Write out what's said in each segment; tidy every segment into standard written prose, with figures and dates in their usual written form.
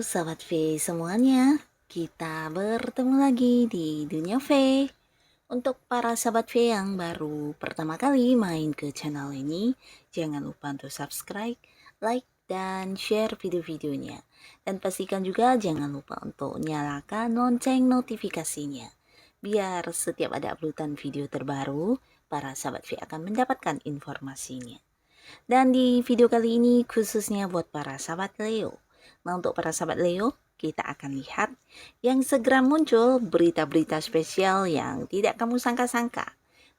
Sahabat V semuanya, kita bertemu lagi di Dunia V. Untuk para sahabat V yang baru pertama kali main ke channel ini, jangan lupa untuk subscribe, like, dan share video-videonya. Dan pastikan juga jangan lupa untuk nyalakan lonceng notifikasinya. Biar setiap ada uploadan video terbaru, para sahabat V akan mendapatkan informasinya. Dan di video kali ini khususnya buat para sahabat Leo. Nah, untuk para sahabat Leo, kita akan lihat yang segera muncul berita-berita spesial yang tidak kamu sangka-sangka.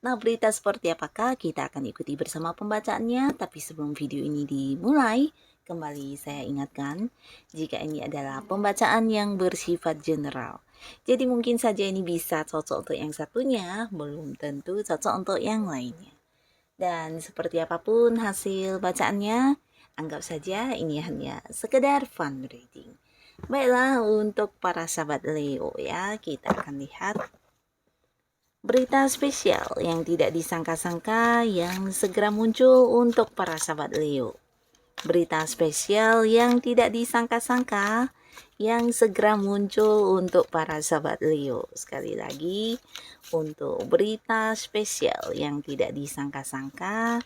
Nah, berita seperti apakah kita akan ikuti bersama pembacaannya. Tapi sebelum video ini dimulai, kembali saya ingatkan, jika ini adalah pembacaan yang bersifat general. Jadi mungkin saja ini bisa cocok untuk yang satunya, belum tentu cocok untuk yang lainnya. Dan seperti apapun hasil bacaannya, anggap saja ini hanya sekedar fun reading. Baiklah, untuk para sahabat Leo ya, kita akan lihat berita spesial yang tidak disangka-sangka yang segera muncul untuk para sahabat Leo. Berita spesial yang tidak disangka-sangka yang segera muncul untuk para sahabat Leo. Sekali lagi, untuk berita spesial yang tidak disangka-sangka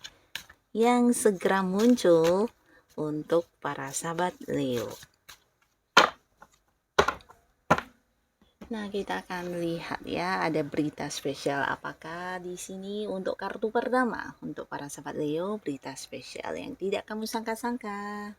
yang segera muncul untuk para sahabat Leo. Nah, kita akan lihat ya, ada berita spesial apakah di sini untuk kartu pertama untuk para sahabat Leo, berita spesial yang tidak kamu sangka-sangka.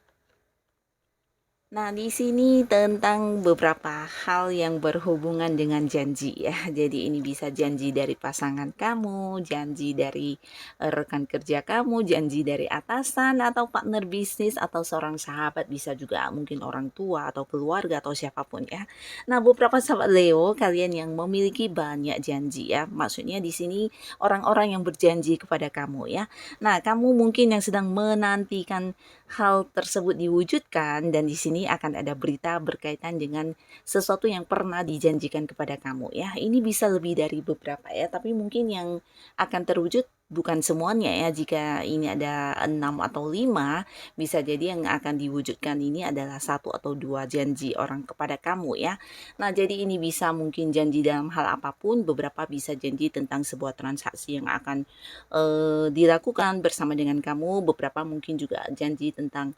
Nah, di sini tentang beberapa hal yang berhubungan dengan janji ya. Jadi ini bisa janji dari pasangan kamu, janji dari rekan kerja kamu, janji dari atasan atau partner bisnis atau seorang sahabat, bisa juga mungkin orang tua atau keluarga atau siapapun ya. Nah, beberapa sahabat Leo, kalian yang memiliki banyak janji ya. Maksudnya di sini orang-orang yang berjanji kepada kamu ya. Nah, kamu mungkin yang sedang menantikan hal tersebut diwujudkan, dan di sini akan ada berita berkaitan dengan sesuatu yang pernah dijanjikan kepada kamu ya. Ini bisa lebih dari beberapa ya, tapi mungkin yang akan terwujud bukan semuanya ya. Jika ini ada 6 atau 5, bisa jadi yang akan diwujudkan ini adalah 1 atau 2 janji orang kepada kamu ya. Nah, jadi ini bisa mungkin janji dalam hal apapun, beberapa bisa janji tentang sebuah transaksi yang akan dilakukan bersama dengan kamu, beberapa mungkin juga janji tentang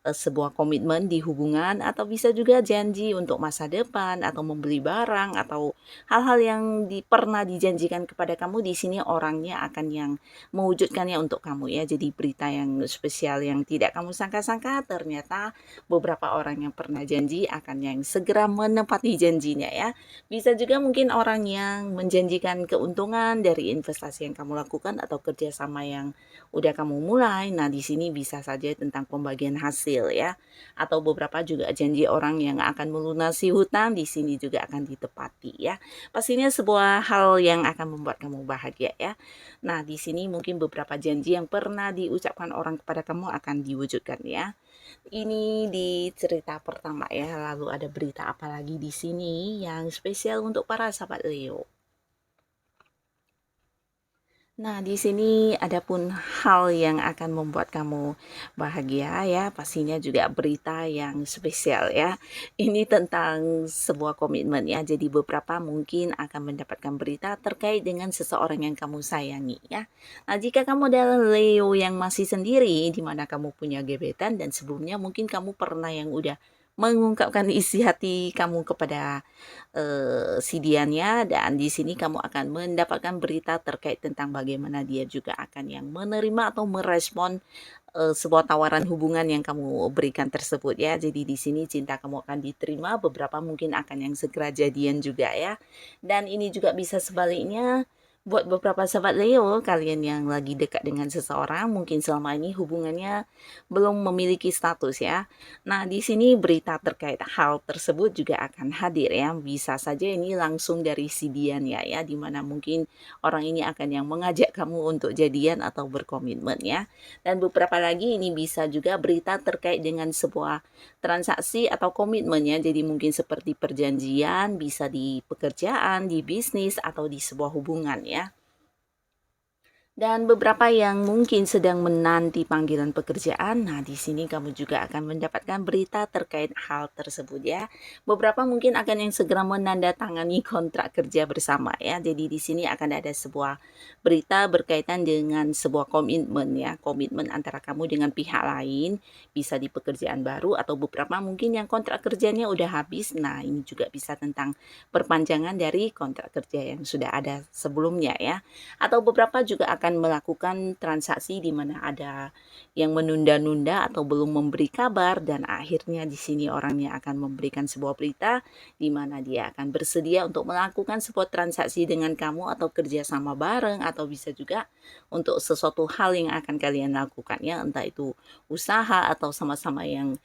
sebuah komitmen di hubungan, atau bisa juga janji untuk masa depan atau membeli barang atau hal-hal yang pernah dijanjikan kepada kamu. Di sini orangnya akan yang mewujudkannya untuk kamu ya. Jadi berita yang spesial yang tidak kamu sangka-sangka, ternyata beberapa orang yang pernah janji akan yang segera menepati janjinya ya. Bisa juga mungkin orang yang menjanjikan keuntungan dari investasi yang kamu lakukan atau kerjasama yang udah kamu mulai. Nah, di sini bisa saja tentang pembagian hasil ya, atau beberapa juga janji orang yang akan melunasi hutang, di sini juga akan ditepati ya. Pastinya sebuah hal yang akan membuat kamu bahagia ya. Nah, di sini mungkin beberapa janji yang pernah diucapkan orang kepada kamu akan diwujudkan ya. Ini di cerita pertama ya. Lalu ada berita apa lagi di sini yang spesial untuk para sahabat Leo? Nah, di sini ada pun hal yang akan membuat kamu bahagia ya, pastinya juga berita yang spesial ya. Ini tentang sebuah komitmen ya. Jadi beberapa mungkin akan mendapatkan berita terkait dengan seseorang yang kamu sayangi ya. Nah, jika kamu adalah Leo yang masih sendiri, di mana kamu punya gebetan dan sebelumnya mungkin kamu pernah yang udah mengungkapkan isi hati kamu kepada si Diannya, dan di sini kamu akan mendapatkan berita terkait tentang bagaimana dia juga akan yang menerima atau merespon sebuah tawaran hubungan yang kamu berikan tersebut ya. Jadi di sini cinta kamu akan diterima, beberapa mungkin akan yang segera jadian juga ya. Dan ini juga bisa sebaliknya. Buat beberapa sahabat Leo, kalian yang lagi dekat dengan seseorang, mungkin selama ini hubungannya belum memiliki status ya. Nah, di sini berita terkait hal tersebut juga akan hadir ya. Bisa saja ini langsung dari si Dian ya, dimana mungkin orang ini akan yang mengajak kamu untuk jadian atau berkomitmen ya. Dan beberapa lagi ini bisa juga berita terkait dengan sebuah transaksi atau komitmen ya. Jadi mungkin seperti perjanjian, bisa di pekerjaan, di bisnis, atau di sebuah hubungan ya. Dan beberapa yang mungkin sedang menanti panggilan pekerjaan, nah di sini kamu juga akan mendapatkan berita terkait hal tersebut ya. Beberapa mungkin akan yang segera menandatangani kontrak kerja bersama ya. Jadi di sini akan ada sebuah berita berkaitan dengan sebuah komitmen ya, komitmen antara kamu dengan pihak lain, bisa di pekerjaan baru atau beberapa mungkin yang kontrak kerjanya udah habis. Nah, ini juga bisa tentang perpanjangan dari kontrak kerja yang sudah ada sebelumnya ya. Atau beberapa juga akan melakukan transaksi di mana ada yang menunda-nunda atau belum memberi kabar dan akhirnya di sini orangnya akan memberikan sebuah berita di mana dia akan bersedia untuk melakukan sebuah transaksi dengan kamu atau kerjasama bareng atau bisa juga untuk sesuatu hal yang akan kalian lakukan ya, entah itu usaha atau sama-sama yang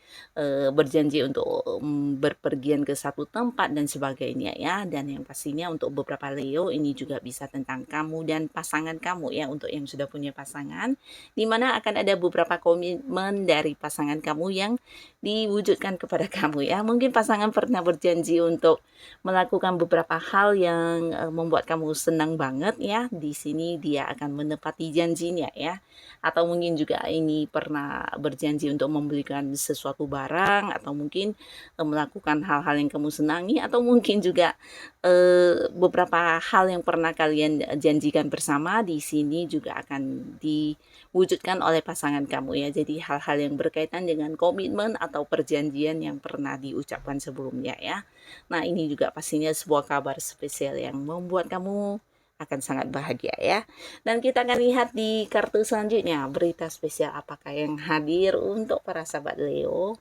berjanji untuk berpergian ke satu tempat dan sebagainya ya. Dan yang pastinya untuk beberapa Leo ini juga bisa tentang kamu dan pasangan kamu ya, untuk yang sudah punya pasangan, di mana akan ada beberapa komitmen dari pasangan kamu yang diwujudkan kepada kamu ya. Mungkin pasangan pernah berjanji untuk melakukan beberapa hal yang membuat kamu senang banget ya. Di sini dia akan menepati janjinya ya. Atau mungkin juga ini pernah berjanji untuk membelikan sesuatu barang atau mungkin melakukan hal-hal yang kamu senangi atau mungkin juga beberapa hal yang pernah kalian janjikan bersama di sini juga akan diwujudkan oleh pasangan kamu ya. Jadi hal-hal yang berkaitan dengan komitmen atau perjanjian yang pernah diucapkan sebelumnya ya. Nah, ini juga pastinya sebuah kabar spesial yang membuat kamu akan sangat bahagia ya. Dan kita akan lihat di kartu selanjutnya, berita spesial apakah yang hadir untuk para sahabat Leo.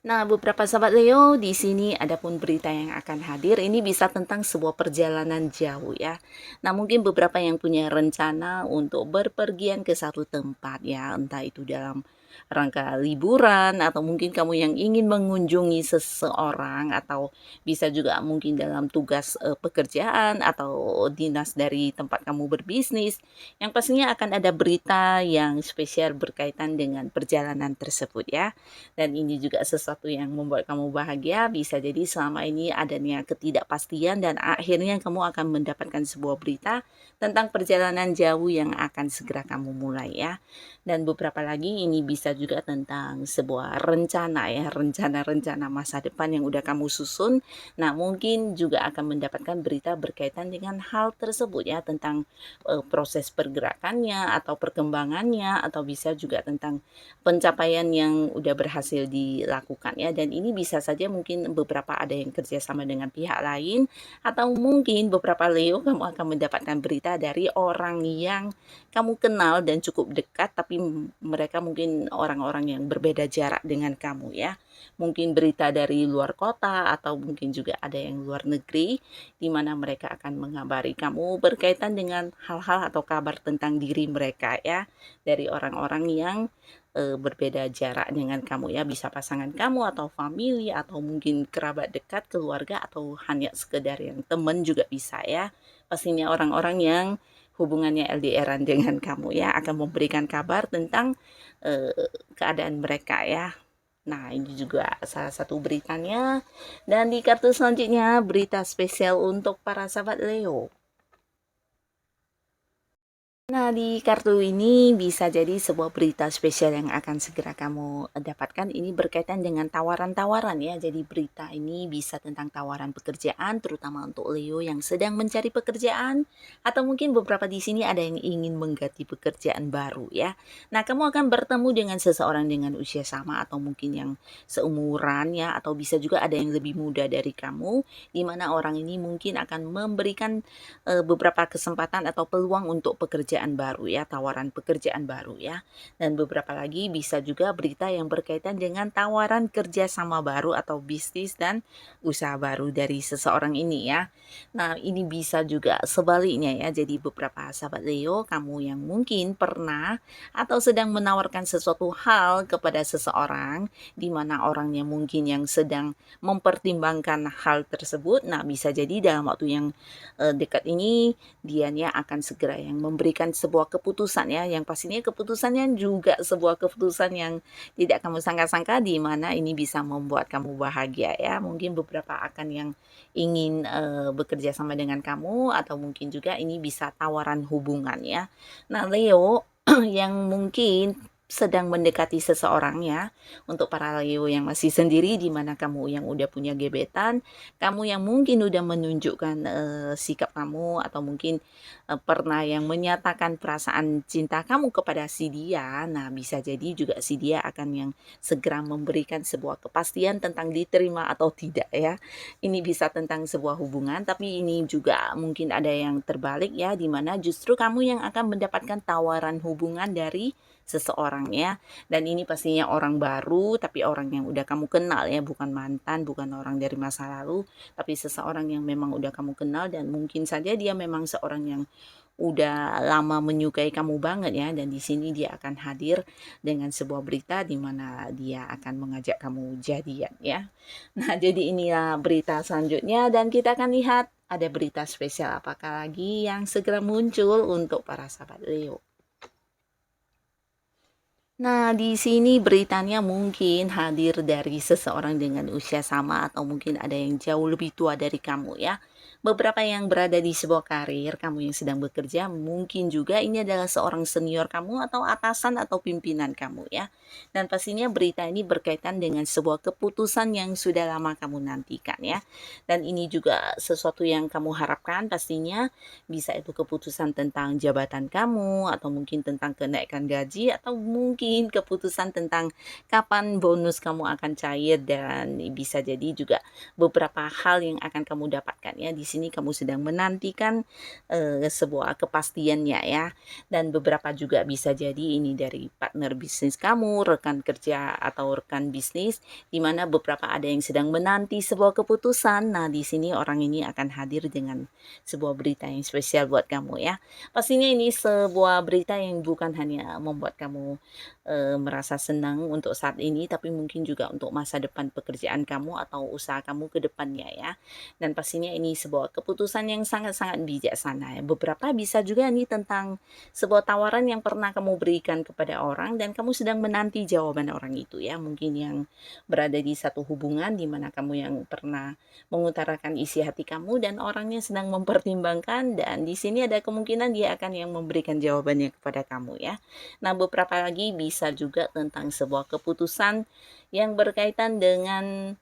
Nah, beberapa sahabat Leo, di sini ada pun berita yang akan hadir. Ini bisa tentang sebuah perjalanan jauh ya. Nah, mungkin beberapa yang punya rencana untuk berpergian ke satu tempat ya, entah itu dalam rangka liburan atau mungkin kamu yang ingin mengunjungi seseorang atau bisa juga mungkin dalam tugas pekerjaan atau dinas dari tempat kamu berbisnis. Yang pastinya akan ada berita yang spesial berkaitan dengan perjalanan tersebut ya. Dan ini juga sesuatu yang membuat kamu bahagia, bisa jadi selama ini adanya ketidakpastian dan akhirnya kamu akan mendapatkan sebuah berita tentang perjalanan jauh yang akan segera kamu mulai ya. Dan beberapa lagi ini bisa juga tentang sebuah rencana ya, rencana-rencana masa depan yang udah kamu susun. Nah, mungkin juga akan mendapatkan berita berkaitan dengan hal tersebut ya, tentang proses pergerakannya atau perkembangannya atau bisa juga tentang pencapaian yang udah berhasil dilakukan ya. Dan ini bisa saja mungkin beberapa ada yang kerjasama dengan pihak lain atau mungkin beberapa Leo kamu akan mendapatkan berita dari orang yang kamu kenal dan cukup dekat tapi mereka mungkin orang-orang yang berbeda jarak dengan kamu ya. Mungkin berita dari luar kota atau mungkin juga ada yang luar negeri di mana mereka akan mengabari kamu berkaitan dengan hal-hal atau kabar tentang diri mereka ya, dari orang-orang yang berbeda jarak dengan kamu ya, bisa pasangan kamu atau family atau mungkin kerabat dekat, keluarga atau hanya sekedar yang teman juga bisa ya. Pastinya orang-orang yang hubungannya LDRan dengan kamu ya akan memberikan kabar tentang keadaan mereka ya. Nah, ini juga salah satu beritanya. Dan di kartu selanjutnya, berita spesial untuk para sahabat Leo. Nah, di kartu ini bisa jadi sebuah berita spesial yang akan segera kamu dapatkan. Ini berkaitan dengan tawaran-tawaran ya. Jadi berita ini bisa tentang tawaran pekerjaan, terutama untuk Leo yang sedang mencari pekerjaan, atau mungkin beberapa di sini ada yang ingin mengganti pekerjaan baru ya. Nah, kamu akan bertemu dengan seseorang dengan usia sama atau mungkin yang seumuran ya, atau bisa juga ada yang lebih muda dari kamu, di mana orang ini mungkin akan memberikan beberapa kesempatan atau peluang untuk pekerjaan baru ya, tawaran pekerjaan baru ya. Dan beberapa lagi bisa juga berita yang berkaitan dengan tawaran kerja sama baru atau bisnis dan usaha baru dari seseorang ini ya. Nah, ini bisa juga sebaliknya ya. Jadi beberapa sahabat Leo, kamu yang mungkin pernah atau sedang menawarkan sesuatu hal kepada seseorang di mana orangnya mungkin yang sedang mempertimbangkan hal tersebut. Nah, bisa jadi dalam waktu yang dekat ini dianya akan segera yang memberikan memberikan sebuah keputusan ya, yang pastinya keputusannya juga sebuah keputusan yang tidak kamu sangka-sangka, di mana ini bisa membuat kamu bahagia ya. Mungkin beberapa akan yang ingin bekerja sama dengan kamu, atau mungkin juga ini bisa tawaran hubungan ya. Nah Leo, yang mungkin sedang mendekati seseorang ya, untuk para Leo yang masih sendiri, di mana kamu yang udah punya gebetan, kamu yang mungkin udah menunjukkan sikap kamu, atau mungkin pernah yang menyatakan perasaan cinta kamu kepada si dia. Nah bisa jadi juga si dia akan yang segera memberikan sebuah kepastian tentang diterima atau tidak ya. Ini bisa tentang sebuah hubungan, tapi ini juga mungkin ada yang terbalik ya, dimana justru kamu yang akan mendapatkan tawaran hubungan dari seseorang ya. Dan ini pastinya orang baru, tapi orang yang udah kamu kenal ya, bukan mantan, bukan orang dari masa lalu, tapi seseorang yang memang udah kamu kenal, dan mungkin saja dia memang seorang yang udah lama menyukai kamu banget ya. Dan di sini dia akan hadir dengan sebuah berita di mana dia akan mengajak kamu jadian ya. Nah, jadi inilah berita selanjutnya, dan kita akan lihat ada berita spesial apakah lagi yang segera muncul untuk para sahabat Leo. Nah, di sini beritanya mungkin hadir dari seseorang dengan usia sama, atau mungkin ada yang jauh lebih tua dari kamu ya. Beberapa yang berada di sebuah karir, kamu yang sedang bekerja, mungkin juga ini adalah seorang senior kamu, atau atasan, atau pimpinan kamu ya. Dan pastinya berita ini berkaitan dengan sebuah keputusan yang sudah lama kamu nantikan ya. Dan ini juga sesuatu yang kamu harapkan, pastinya bisa itu keputusan tentang jabatan kamu, atau mungkin tentang kenaikan gaji, atau mungkin keputusan tentang kapan bonus kamu akan cair, dan bisa jadi juga beberapa hal yang akan kamu dapatkan ya. Di sini kamu sedang menantikan sebuah kepastiannya ya. Dan beberapa juga bisa jadi ini dari partner bisnis kamu, rekan kerja, atau rekan bisnis, di mana beberapa ada yang sedang menanti sebuah keputusan. Nah, di sini orang ini akan hadir dengan sebuah berita yang spesial buat kamu ya. Pastinya ini sebuah berita yang bukan hanya membuat kamu merasa senang untuk saat ini, tapi mungkin juga untuk masa depan pekerjaan kamu atau usaha kamu ke depannya ya. Dan pastinya ini sebuah keputusan yang sangat-sangat bijaksana ya. Beberapa bisa juga ini tentang sebuah tawaran yang pernah kamu berikan kepada orang, dan kamu sedang menanti jawaban orang itu ya. Mungkin yang berada di satu hubungan di mana kamu yang pernah mengutarakan isi hati kamu, dan orangnya sedang mempertimbangkan, dan di sini ada kemungkinan dia akan yang memberikan jawabannya kepada kamu ya. Nah, beberapa lagi bisa juga tentang sebuah keputusan yang berkaitan dengan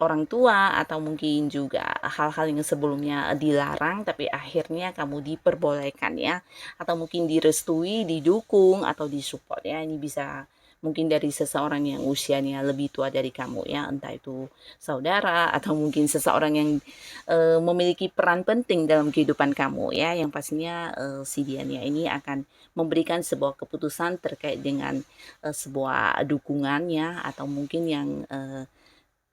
orang tua, atau mungkin juga hal-hal yang sebelumnya dilarang tapi akhirnya kamu diperbolehkan ya, atau mungkin direstui, didukung, atau disupport ya. Ini bisa mungkin dari seseorang yang usianya lebih tua dari kamu ya, entah itu saudara, atau mungkin seseorang yang memiliki peran penting dalam kehidupan kamu ya, yang pastinya si dianya ini akan memberikan sebuah keputusan terkait dengan sebuah dukungannya, atau mungkin yang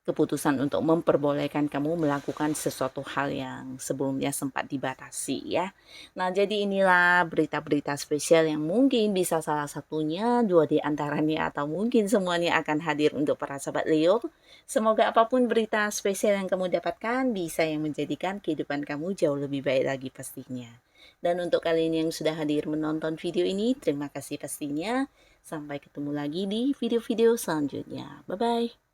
keputusan untuk memperbolehkan kamu melakukan sesuatu hal yang sebelumnya sempat dibatasi ya. Nah, jadi inilah berita-berita spesial yang mungkin bisa salah satunya, dua di antaranya, atau mungkin semuanya akan hadir untuk para sahabat Leo. Semoga apapun berita spesial yang kamu dapatkan bisa yang menjadikan kehidupan kamu jauh lebih baik lagi pastinya. Dan untuk kalian yang sudah hadir menonton video ini, terima kasih pastinya. Sampai ketemu lagi di video-video selanjutnya. Bye-bye.